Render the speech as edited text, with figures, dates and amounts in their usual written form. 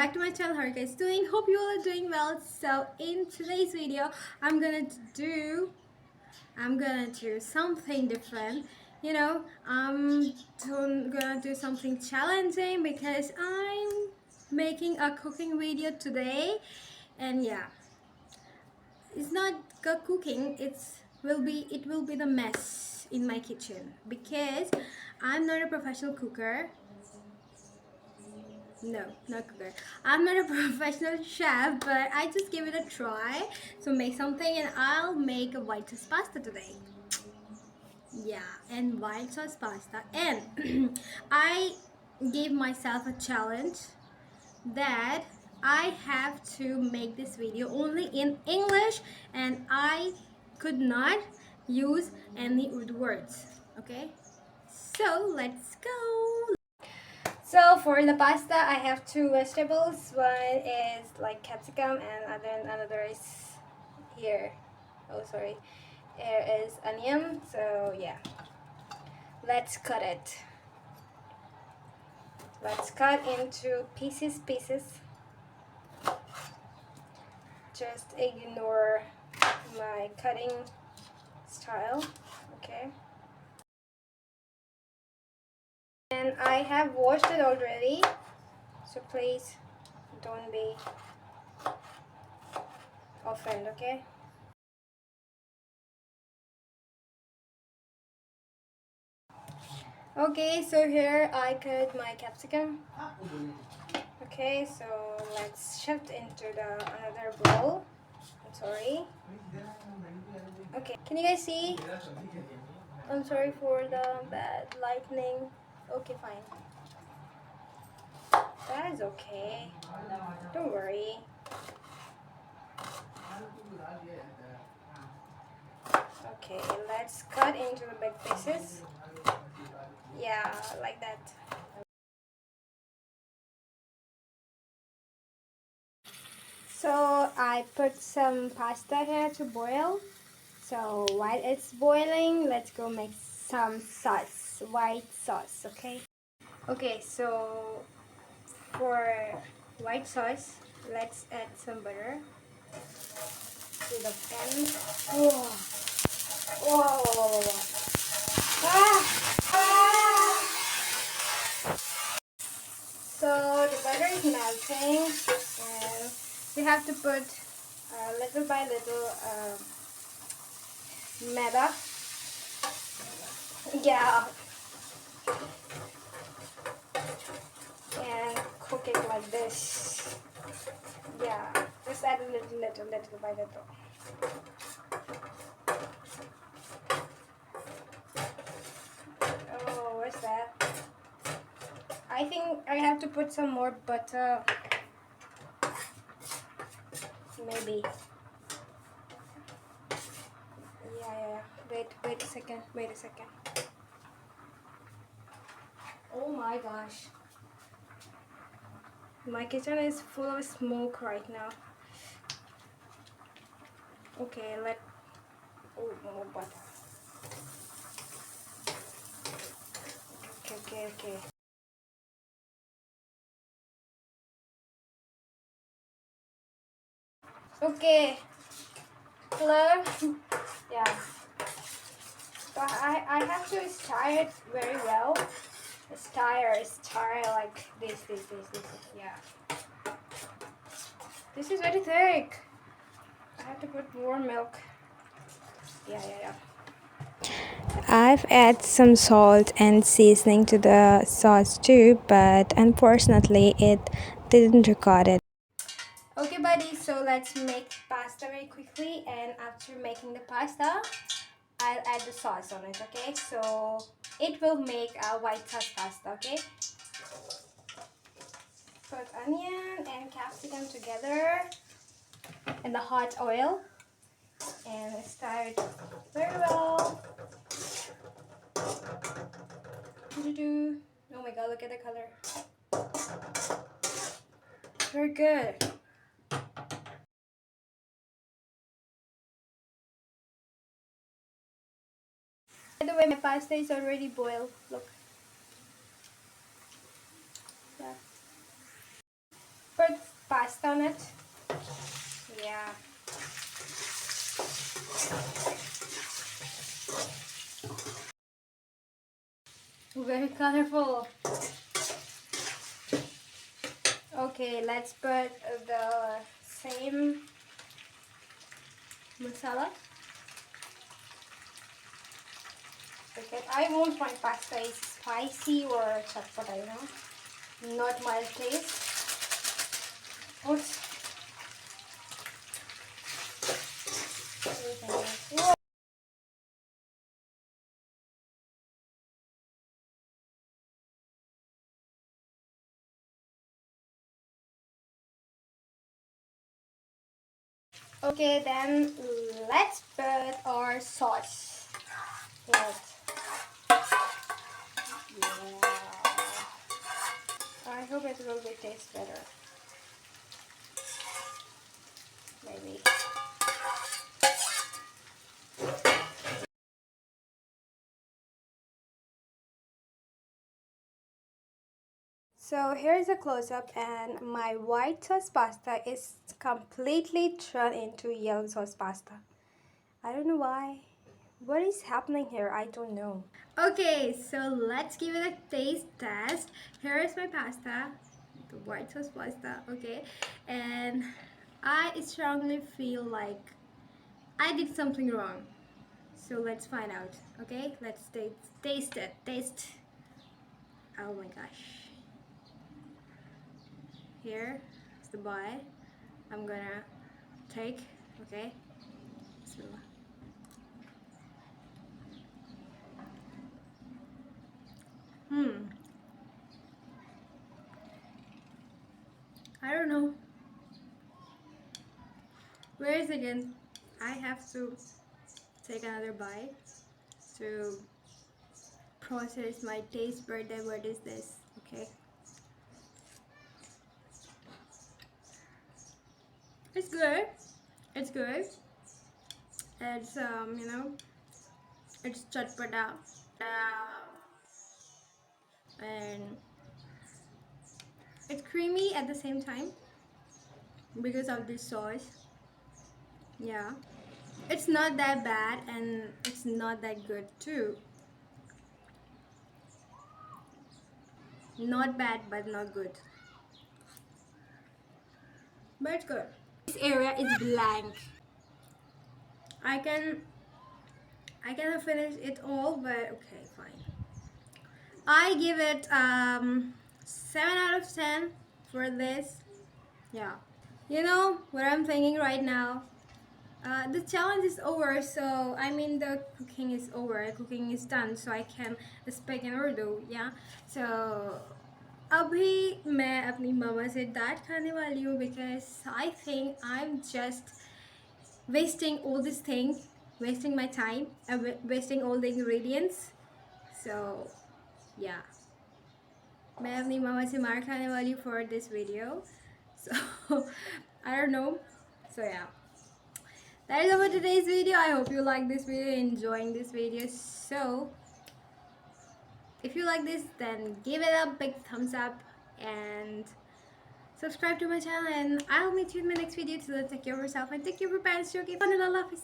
back to my channel. How are you guys doing? Hope you all are doing well. So in today's video I'm gonna do something different. Gonna do something challenging because I'm making a cooking video today. And yeah, it's not cooking, it will be the mess in my kitchen because I'm not a professional cooker. No, not cooker. I'm not a professional chef, but I just give it a try. So make something, and I'll make a white sauce pasta today. Yeah, and white sauce pasta. And I gave myself a challenge that I have to make this video only in English, and I could not use any Urdu words. Okay, so let's go. So for the pasta, I have two vegetables. One is like capsicum, and then another is here. Oh, sorry. Here is onion. So yeah, let's cut it. Let's cut into pieces. Just ignore my cutting style. Okay. And I have washed it already. So please don't be offended. Okay. Okay, so here I cut my capsicum. Okay, so let's shift into the another bowl. I'm sorry. Okay, can you guys see? I'm sorry for the bad lighting. Okay, fine. That is okay. Don't worry. Okay, let's cut into the big pieces. Yeah, like that. So I put some pasta here to boil. So while it's boiling, let's go make some sauce, white sauce, okay? Okay, so for white sauce, let's add some butter to the pan. Whoa. Whoa. Ah. Ah. So the butter is melting, and we have to put little by little maida. Yeah. And cook it like this. Yeah, just add a little by little. Oh, what's that? I think I have to put some more butter. Maybe. Yeah. Wait a second. Oh my gosh. My kitchen is full of smoke right now. Okay, oh, more butter. Okay. Okay. Hello? Yeah. So I have to stir it very well. Stir like this. Yeah. This is very thick. I have to put more milk. Yeah. I've added some salt and seasoning to the sauce too, but unfortunately it didn't record it. Okay buddies, so let's make pasta very quickly, and after making the pasta, I'll add the sauce on it, okay? So it will make a white sauce pasta, okay? Put onion and capsicum together in the hot oil and stir it very well. Oh my god, look at the color. Very good. By the way, my pasta is already boiled. Look. Yeah. put pasta on it. Yeah. Very colorful. Okay, let's put the same masala. Because I want my pasta is spicy or chatpata, you know, not mild taste. Oops. Okay, then let's put our sauce. Yes. Yeah. I hope it will be taste better. Maybe. So here's a close-up, and my white sauce pasta is completely turned into yellow sauce pasta. I don't know why. What is happening here? I don't know. Okay, so let's give it a taste test. Here is my pasta, the white sauce pasta, okay? And I strongly feel like I did something wrong. So let's find out, okay? Let's taste it. Taste. Oh my gosh. Here is the bite. I'm gonna take, okay? Bismillah. I don't know. Where is it again? I have to take another bite to process my taste bud. What is this? Okay. It's good. It's good. It's you know, it's chatpata. And it's creamy at the same time because of this sauce. Yeah. It's not that bad and it's not that good too. Not bad but not good. But it's good. This area is blank. I can I cannot finish it all, but okay, fine. I give it 7 out of 10 for this. Yeah. You know what I'm thinking right now? The challenge is over, so I mean the cooking is over, cooking is done, so I can speak in Urdu, yeah. So अभी मैं अपनी मामा से डांट खाने वाली हूँ because I think I'm just wasting all this thing, wasting my time, wasting all the ingredients. So yeah, मैं अपनी मामा से मार खाने वाली हूँ for this video. So I don't know. So yeah. That is about today's video. I hope you like this video, enjoying this video. So if you like this, then give it a big thumbs up and subscribe to my channel, and I'll meet you in my next video. Till then, take care of yourself and take care of your parents. Okay, Allah Hafiz.